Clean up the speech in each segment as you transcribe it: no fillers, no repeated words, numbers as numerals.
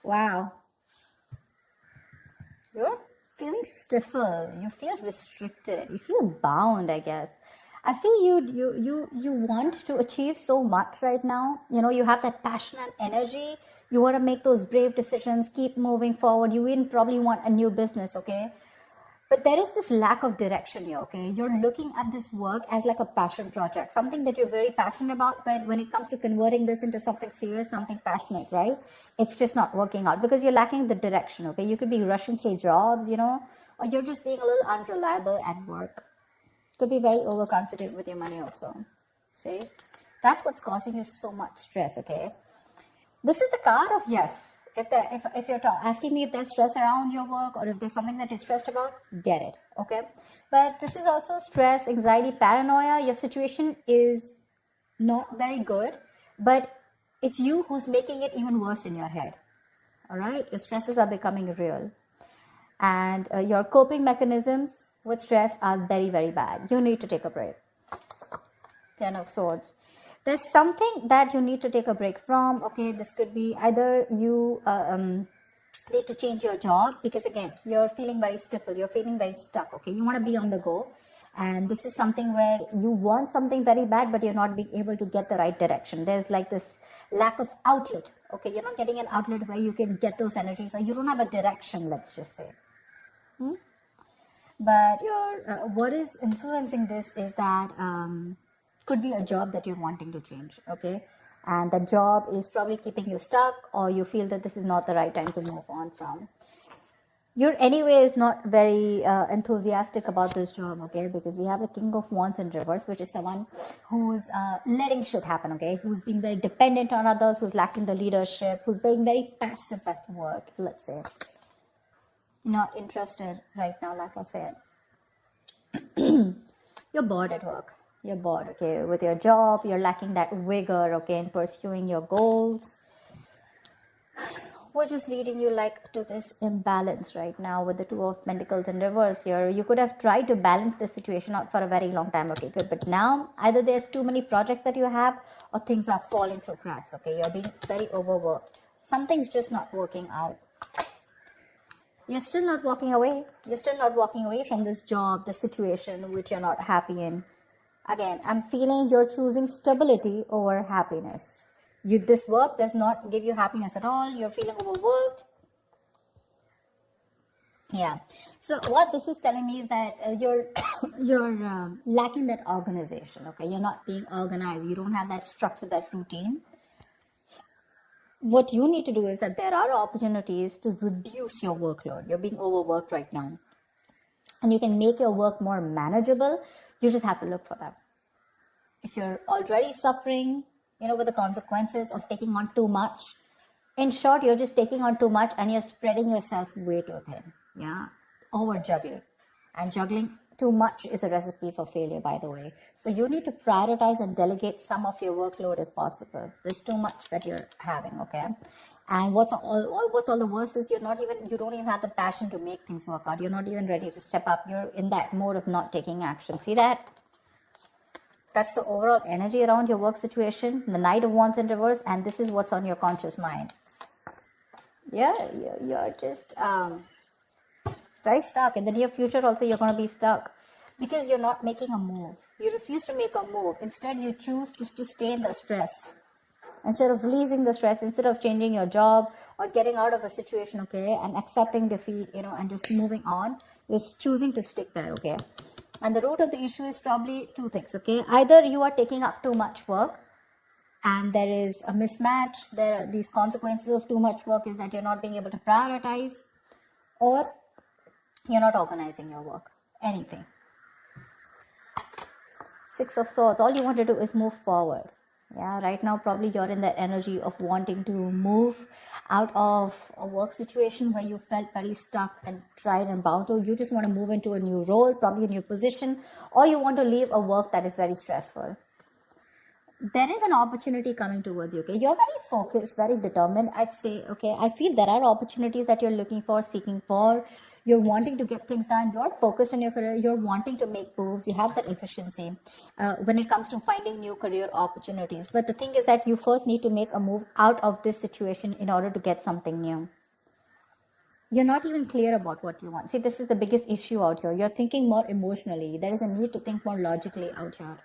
Wow. You're feeling stifled. You feel restricted. You feel bound, I guess. I feel you want to achieve so much right now. You have that passion and energy. You want to make those brave decisions, keep moving forward. You even probably want a new business, okay? But there is this lack of direction here, okay? You're looking at this work as like a passion project, something that you're very passionate about, but when it comes to converting this into something serious, something passionate, right? It's just not working out because you're lacking the direction, okay? You could be rushing through jobs, or you're just being a little unreliable at work. Could be very overconfident with your money also. See? That's what's causing you so much stress, okay? This is the card of yes. If you're asking me if there's stress around your work or if there's something that you're stressed about, get it, okay? But this is also stress, anxiety, paranoia. Your situation is not very good, but it's you who's making it even worse in your head, all right? Your stresses are becoming real. And your coping mechanisms with stress are very, very bad. You need to take a break. 10 of Swords. There's something that you need to take a break from. Okay, this could be either you need to change your job because again, you're feeling very stifled, you're feeling very stuck. Okay, you want to be on the go, and this is something where you want something very bad, but you're not being able to get the right direction. There's like this lack of outlet. Okay, you're not getting an outlet where you can get those energies, or you don't have a direction. Let's just say. But what is influencing this is that. Could be a job that you're wanting to change, okay? And the job is probably keeping you stuck, or you feel that this is not the right time to move on from. You're anyways not very enthusiastic about this job, okay? Because we have the King of Wands in reverse, which is someone who's letting shit happen, okay? Who's being very dependent on others, who's lacking the leadership, who's being very passive at work, let's say. Not interested right now, like I said. You're bored at work. You're bored, okay, with your job. You're lacking that vigor, okay, in pursuing your goals, which is leading you like to this imbalance right now with the Two of Pentacles in reverse here. You could have tried to balance the situation out for a very long time, okay, good. But now either there's too many projects that you have, or things are falling through cracks, okay. You're being very overworked. Something's just not working out. You're still not walking away. You're still not walking away from this job, the situation which you're not happy in. Again, I'm feeling you're choosing stability over happiness. This work does not give you happiness at all. You're feeling overworked. Yeah. So what this is telling me is that you're lacking that organization. Okay, you're not being organized. You don't have that structure, that routine. What you need to do is that there are opportunities to reduce your workload. You're being overworked right now, and you can make your work more manageable. You just have to look for them. If you're already suffering, with the consequences of taking on too much, in short, you're just taking on too much and you're spreading yourself way too thin. Yeah, over juggling. And juggling too much is a recipe for failure, by the way. So you need to prioritize and delegate some of your workload if possible. There's too much that you're having, okay? And what's all the worst is you don't even have the passion to make things work out. You're not even ready to step up. You're in that mode of not taking action. See that? That's the overall energy around your work situation. The Knight of Wands in reverse, and this is what's on your conscious mind. Yeah, you're just very stuck. In the near future also, you're going to be stuck because you're not making a move. You refuse to make a move. Instead, you choose to stay in the stress. Instead of releasing the stress, instead of changing your job or getting out of a situation, okay, and accepting defeat, and just moving on, you're choosing to stick there, okay. And the root of the issue is probably two things, okay. Either you are taking up too much work and there is a mismatch. There are these consequences of too much work is that you're not being able to prioritize, or you're not organizing your work, anything. Six of Swords, all you want to do is move forward. Yeah, right now probably you're in that energy of wanting to move out of a work situation where you felt very stuck and tried and bound to. You just want to move into a new role, probably a new position, or you want to leave a work that is very stressful. there is an opportunity coming towards you. Okay, you're very focused, very determined, I'd say. Okay, I feel there are opportunities that you're looking for, seeking for. You're wanting to get things done. You're focused on your career. You're wanting to make moves. You have that efficiency when it comes to finding new career opportunities. But the thing is that you first need to make a move out of this situation in order to get something new. You're not even clear about what you want. See, this is the biggest issue out here. You're thinking more emotionally. There is a need to think more logically out here.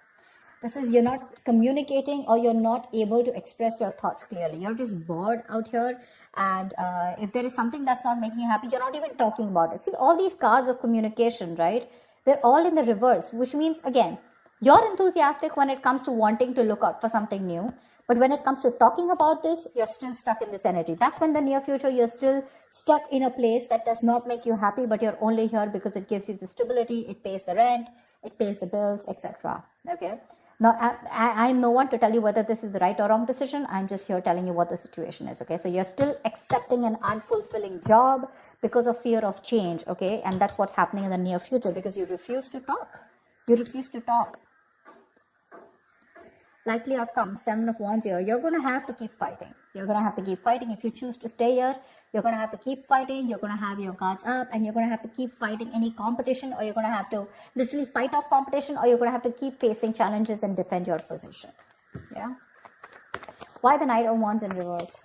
This is, you're not communicating, or you're not able to express your thoughts clearly. You're just bored out here. And if there is something that's not making you happy, you're not even talking about it. See, all these cards of communication, right? They're all in the reverse, which means, again, you're enthusiastic when it comes to wanting to look out for something new. But when it comes to talking about this, you're still stuck in this energy. That's when the near future, you're still stuck in a place that does not make you happy, but you're only here because it gives you the stability, it pays the rent, it pays the bills, etc. Okay? Now, I'm no one to tell you whether this is the right or wrong decision. I'm just here telling you what the situation is, okay? So you're still accepting an unfulfilling job because of fear of change, okay? And that's what's happening in the near future because you refuse to talk. You refuse to talk. Likely outcome, 7 of Wands here. You're going to have to keep fighting. You're going to have to keep fighting. If you choose to stay here, you're going to have to keep fighting. You're going to have your guards up, and you're going to have to keep fighting any competition, or you're going to have to literally fight off competition, or you're going to have to keep facing challenges and defend your position. Yeah. Why the Knight of Wands in reverse?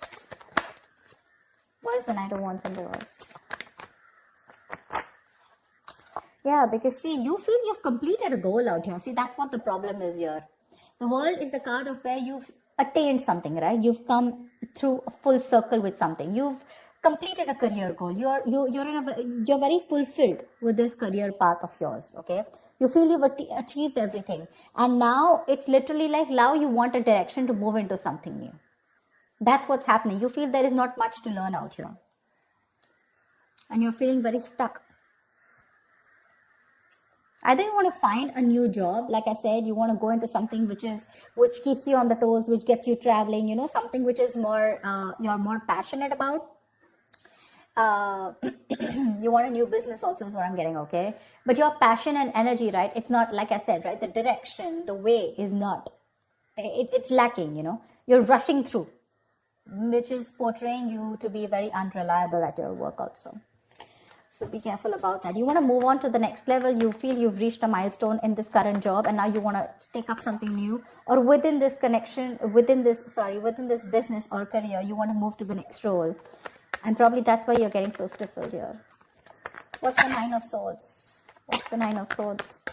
Why is the Knight of Wands in reverse? Yeah, because see, you feel you've completed a goal out here. See, that's what the problem is here. The World is the card of where you've attained something, right? You've come through a full circle with something. You've completed a career goal. You're very fulfilled with this career path of yours, okay? You feel you've achieved everything. And now it's literally like now you want a direction to move into something new. That's what's happening. You feel there is not much to learn out here. And you're feeling very stuck. Either you want to find a new job, like I said, you want to go into something which keeps you on the toes, which gets you traveling, you know, something which is more, you're more passionate about. You want a new business also is what I'm getting, okay? But your passion and energy, right, it's not, like I said, right, the direction, the way is not, it's lacking, you know. You're rushing through, which is portraying you to be very unreliable at your work also. So be careful about that. You want to move on to the next level. You feel you've reached a milestone in this current job, and now you want to take up something new, or within this connection, within this business or career, you want to move to the next role. And probably that's why you're getting so stifled here. What's the Nine of Swords? What's the Nine of Swords?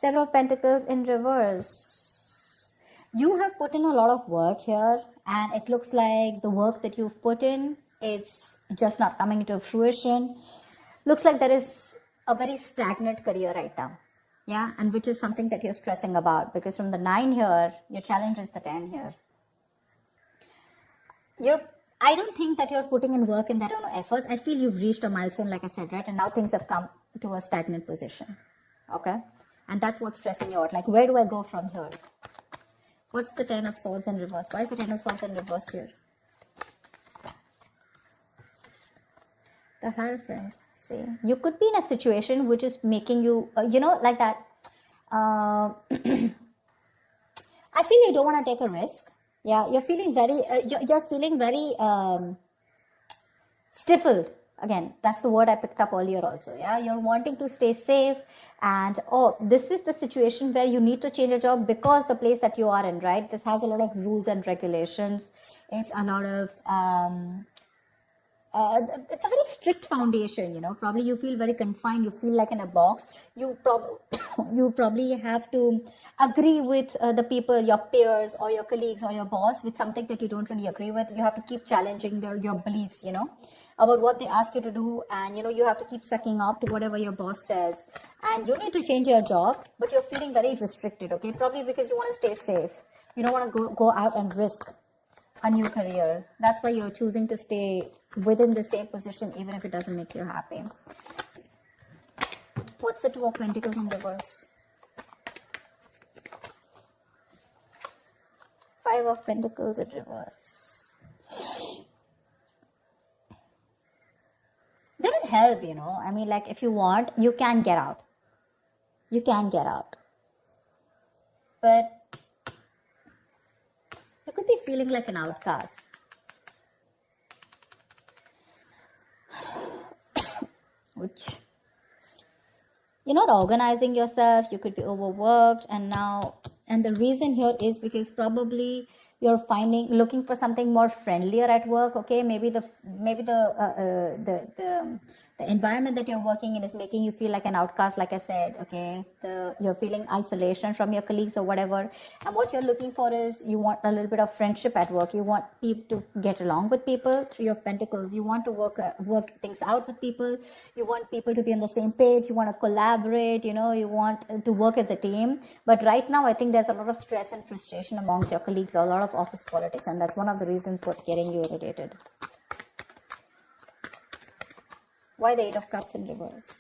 Seven of Pentacles in reverse. You have put in a lot of work here, and it looks like the work that you've put in, it's just not coming into fruition. Looks like there is a very stagnant career right now. Yeah, and which is something that you're stressing about, because from the 9 here, your challenge is the 10 here. I don't think that you're putting in work and there are no efforts. I feel you've reached a milestone, like I said, right? And now things have come to a stagnant position. Okay? And that's what's stressing you out. Like, where do I go from here? What's the 10 of Swords in reverse? Why is the 10 of Swords in reverse here? The Hierophant. See, you could be in a situation which is making you, like that. I feel you don't want to take a risk. Yeah, you're feeling very, stifled. Again, that's the word I picked up earlier also. Yeah, you're wanting to stay safe, and this is the situation where you need to change your job because the place that you are in, right? This has a lot of rules and regulations. It's a lot of it's a very strict foundation, Probably you feel very confined. You feel like in a box. You probably have to agree with the people, your peers or your colleagues or your boss with something that you don't really agree with. You have to keep challenging your beliefs, about what they ask you to do, and you have to keep sucking up to whatever your boss says, and you need to change your job, but you're feeling very restricted, okay? Probably because you want to stay safe. You don't want to go out and risk a new career. That's why you're choosing to stay within the same position, even if it doesn't make you happy. What's the Two of Pentacles in reverse? Five of Pentacles in reverse. There is help, I mean, like, if you want, you can get out. You can get out. But you could be feeling like an outcast. Which you're not organizing yourself, you could be overworked, and the reason here is because probably you're looking for something more friendlier at work. Okay, maybe the environment that you're working in is making you feel like an outcast, like I said. Okay, you're feeling isolation from your colleagues or whatever, and what you're looking for is you want a little bit of friendship at work. You want people to get along with people. Three of Pentacles. You want to work things out with people. You want people to be on the same page. You want to collaborate. You want to work as a team. But right now, I think there's a lot of stress and frustration amongst your colleagues. A lot of office politics, and that's one of the reasons what's getting you irritated. Why the Eight of Cups in reverse?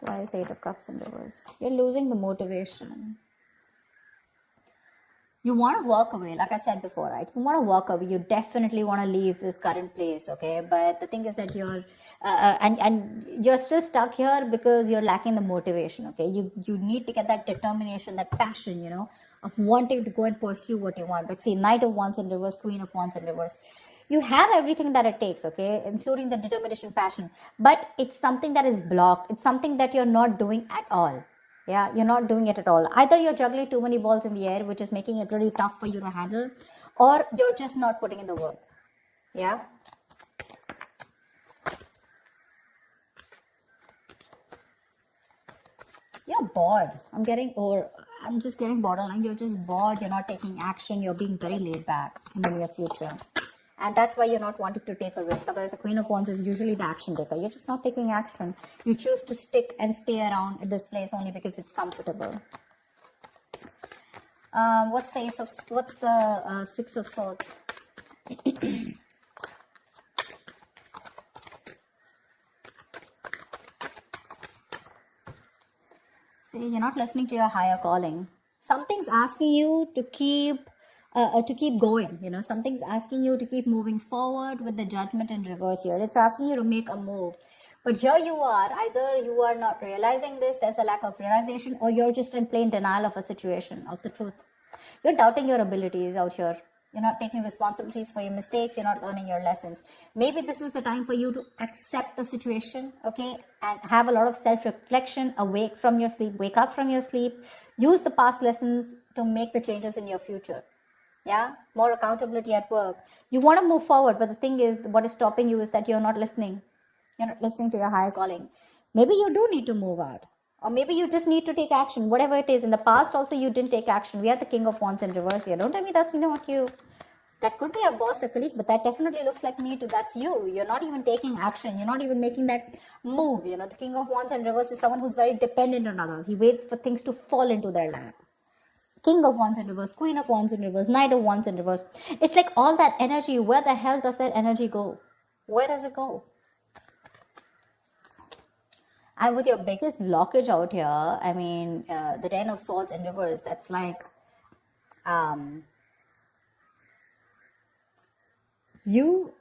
Why is the Eight of Cups in reverse? You're losing the motivation. You want to walk away, like I said before, right? You want to walk away. You definitely want to leave this current place, okay? But the thing is that you're and you're still stuck here because you're lacking the motivation, okay? You need to get that determination, that passion, of wanting to go and pursue what you want. But see, Knight of Wands in reverse, Queen of Wands in reverse. You have everything that it takes, okay, including the determination, passion, but it's something that is blocked. It's something that you're not doing at all. Yeah, you're not doing it at all. Either you're juggling too many balls in the air, which is making it really tough for you to handle, or you're just not putting in the work. Yeah. You're bored. I'm just getting borderline. You're just bored. You're not taking action. You're being very laid back in the near future. And that's why you're not wanting to take a risk. Otherwise, the Queen of Wands is usually the action taker. You're just not taking action. You choose to stick and stay around at this place only because it's comfortable. What's the Six of Swords? See, you're not listening to your higher calling. Something's asking you to keep going, something's asking you to keep moving forward with the Judgment in reverse here. It's asking you to make a move. But here you are, either you are not realizing this, there's a lack of realization, or you're just in plain denial of a situation, of the truth. You're doubting your abilities out here. You're not taking responsibilities for your mistakes. You're not learning your lessons. Maybe this is the time for you to accept the situation, okay, and have a lot of self-reflection, wake up from your sleep, use the past lessons to make the changes in your future. Yeah, more accountability at work. You want to move forward, but the thing is, what is stopping you is that you're not listening. You're not listening to your higher calling. Maybe you do need to move out, or maybe you just need to take action, whatever it is. In the past also, you didn't take action. We have the King of Wands in reverse here. Don't tell me that's not you. That could be a boss, a colleague, but that definitely looks like me too. That's you. You're not even taking action. You're not even making that move. The King of Wands in reverse is someone who's very dependent on others. He waits for things to fall into their lap. King of Wands in reverse, Queen of Wands in reverse, Knight of Wands in reverse. It's like all that energy, where the hell does that energy go? Where does it go? And with your biggest blockage out here, I mean, the Ten of Swords in reverse, that's like, you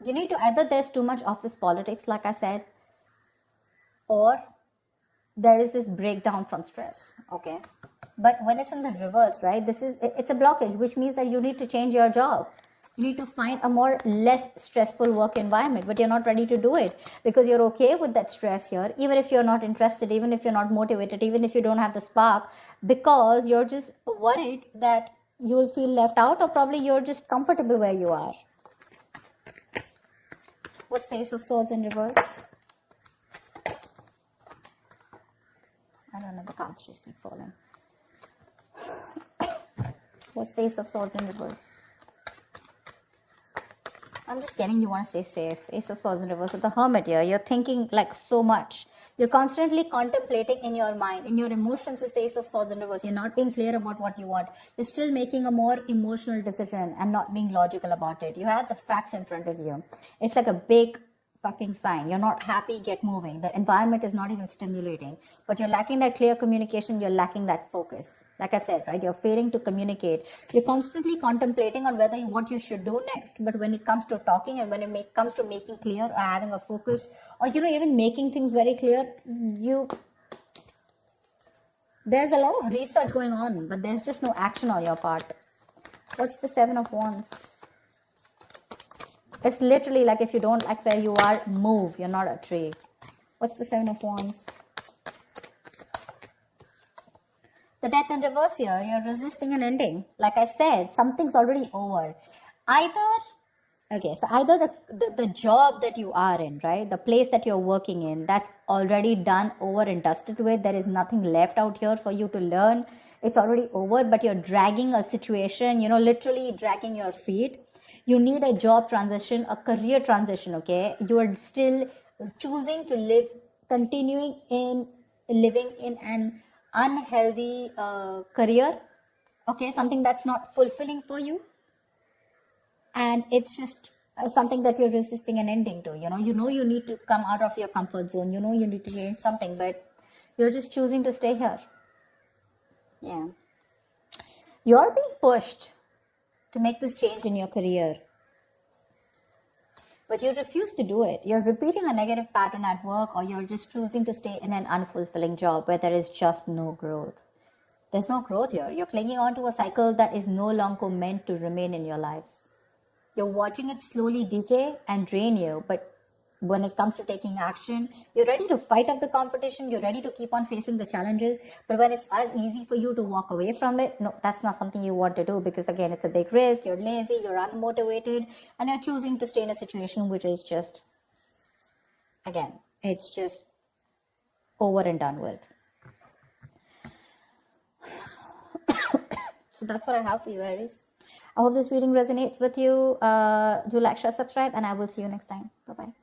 need to, either there's too much office politics, like I said, or there is this breakdown from stress, okay? But when it's in the reverse, right, it's a blockage, which means that you need to change your job. You need to find a less stressful work environment, but you're not ready to do it because you're okay with that stress here, even if you're not interested, even if you're not motivated, even if you don't have the spark, because you're just worried that you'll feel left out, or probably you're just comfortable where you are. What's the Ace of Swords in reverse? I don't know, the cards just keep falling. What's the Ace of Swords in reverse? I'm just getting you want to stay safe. Ace of Swords in reverse with the Hermit here. You're thinking like so much. You're constantly contemplating in your mind. In your emotions is the Ace of Swords in reverse. You're not being clear about what you want. You're still making a more emotional decision and not being logical about it. You have the facts in front of you. It's like a big fucking sign. You're not happy, get moving. The environment is not even stimulating, but you're lacking that clear communication. You're lacking that focus. Like I said, right? You're failing to communicate. You're constantly contemplating on what you should do next. But when it comes to talking and when it comes to making clear or having a focus or, even making things very clear, there's a lot of research going on, but there's just no action on your part. What's the Seven of Wands? It's literally like if you don't like where you are, move. You're not a tree. What's the Seven of Wands? The Death in reverse here. You're resisting an ending. Like I said, something's already over. Either the job that you are in, right? The place that you're working in, that's already done, over and dusted with. There is nothing left out here for you to learn. It's already over, but you're dragging a situation, literally dragging your feet. You need a job transition, a career transition, okay? You are still choosing to continuing in living in an unhealthy career, okay? Something that's not fulfilling for you. And it's just something that you're resisting an ending to, you need to come out of your comfort zone. You need to change something, but you're just choosing to stay here. Yeah. You're being pushed to make this change in your career, but you refuse to do it. You're repeating a negative pattern at work, or you're just choosing to stay in an unfulfilling job where there is just no growth. There's no growth here. You're clinging on to a cycle that is no longer meant to remain in your lives. You're watching it slowly decay and drain you, but when it comes to taking action, you're ready to fight up the competition, you're ready to keep on facing the challenges, but when it's as easy for you to walk away from it, no, that's not something you want to do, because again, it's a big risk, you're lazy, you're unmotivated, and you're choosing to stay in a situation which is just, again, it's just over and done with. So that's what I have for you, Aries. I hope this reading resonates with you. Do like, share, subscribe, and I will see you next time. Bye-bye.